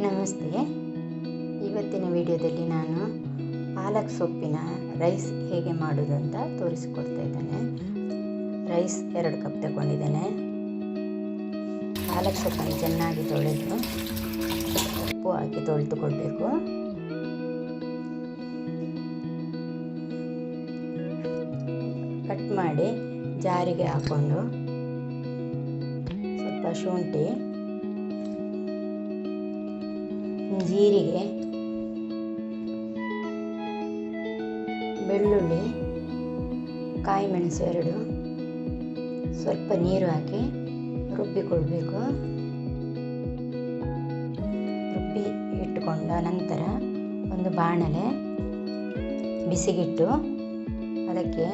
ನಮಸ್ತೆ. ಇವತ್ತಿನ ವಿಡಿಯೋದಲ್ಲಿ ನಾನು ಪಾಲಕ್ ಸೊಪ್ಪಿನ ರೈಸ್ ಹೇಗೆ ಮಾಡೋದು ಅಂತ ತೋರಿಸಿಕೊಡ್ತಾ ಇದ್ದೇನೆ. ರೈಸ್ 2 ಕಪ್ ತಗೊಂಡಿದ್ದೇನೆ. ಪಾಲಕ್ ಸೊಪ್ಪನ್ನು ಚೆನ್ನಾಗಿ ತೊಳೆದು ಉಪ್ಪು ಹಾಕಿ ತೊಳೆದುಕೊಳ್ಬೇಕು. ಕಟ್ ಮಾಡಿ ಜಾರಿಗೆ ಹಾಕ್ಕೊಂಡು ಸ್ವಲ್ಪ ಶುಂಠಿ, ಜೀರಿಗೆ, ಬೆಳ್ಳುಳ್ಳಿ, ಕಾಯಿ ಮೆಣಸು 2 ಸ್ವಲ್ಪ ನೀರು ಹಾಕಿ ರುಬ್ಬಿಕೊಳ್ಬೇಕು. ರುಬ್ಬಿ ಇಟ್ಟುಕೊಂಡ ನಂತರ ಒಂದು ಬಾಣಲೆ ಬಿಸಿಗಿಟ್ಟು ಅದಕ್ಕೆ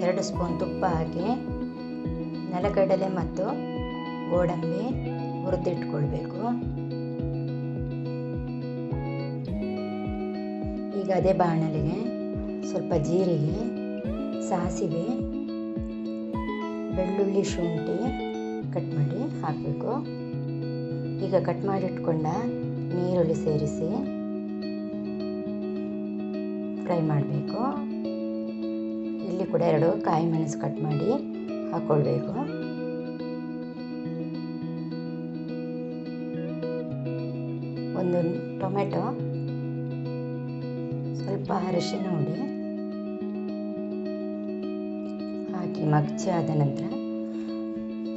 2 ಸ್ಪೂನ್ ತುಪ್ಪ ಹಾಕಿ ನೆಲಗಡಲೆ ಮತ್ತು ಗೋಡಂಬಿ ಹುರಿದಿಟ್ಕೊಳ್ಬೇಕು. ಈಗ ಅದೇ ಬಾಣಲೆಗೆ ಸ್ವಲ್ಪ ಜೀರಿಗೆ, ಸಾಸಿವೆ, ಬೆಳ್ಳುಳ್ಳಿ, ಶುಂಠಿ ಕಟ್ ಮಾಡಿ ಹಾಕಬೇಕು. ಈಗ ಕಟ್ ಮಾಡಿಟ್ಕೊಂಡ ನೀರುಳ್ಳಿ ಸೇರಿಸಿ ಫ್ರೈ ಮಾಡಬೇಕು. ಇಲ್ಲಿ ಕೂಡ 2 ಕಾಯಿ ಮೆಣಸು ಕಟ್ ಮಾಡಿ ಹಾಕ್ಕೊಳ್ಬೇಕು. ಒಂದು ಟೊಮೆಟೊ, ಸ್ವಲ್ಪ ಅರಿಶಿನ ಹುಡಿ ಹಾಕಿ ಮಗ್ಚಿ ಆದ ನಂತರ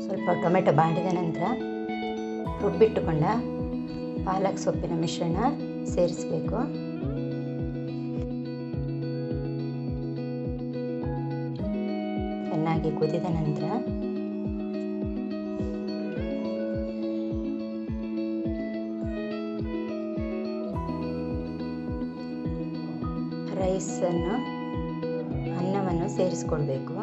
ಸ್ವಲ್ಪ ಟೊಮೆಟೊ ಬಾಡಿದ ನಂತರ ರುಬ್ಬಿಟ್ಟುಕೊಂಡ ಪಾಲಕ್ ಸೊಪ್ಪಿನ ಮಿಶ್ರಣ ಸೇರಿಸಬೇಕು. ಚೆನ್ನಾಗಿ ಕುದಿದ ನಂತರ ರೈಸನ್ನು ಅನ್ನವನ್ನು ಸೇರಿಸ್ಕೊಳ್ಬೇಕು.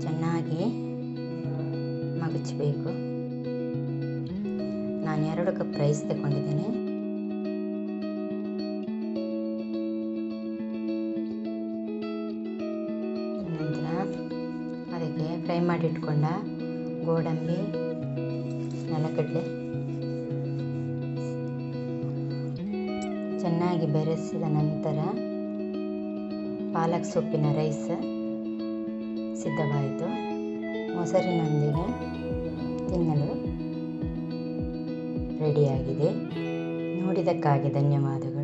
ಚೆನ್ನಾಗಿ ಮಗಚಬೇಕು. ನಾನು 2 ಕಪ್ ರೈಸ್ ತಗೊಂಡಿದ್ದೇನೆ. ನಂತರ ಅದಕ್ಕೆ ಫ್ರೈ ಮಾಡಿಟ್ಕೊಂಡ ಗೋಡಂಬಿ, ನೆಲಗಡಲೆ ಚೆನ್ನಾಗಿ ಬೆರೆಸಿದ ನಂತರ ಪಾಲಕ್ ಸೊಪ್ಪಿನ ರೈಸ್ ಸಿದ್ಧವಾಯಿತು. ಮೊಸರಿನೊಂದಿಗೆ ತಿನ್ನಲು ರೆಡಿಯಾಗಿದೆ. ನೋಡಿದ್ದಕ್ಕಾಗಿ ಧನ್ಯವಾದಗಳು.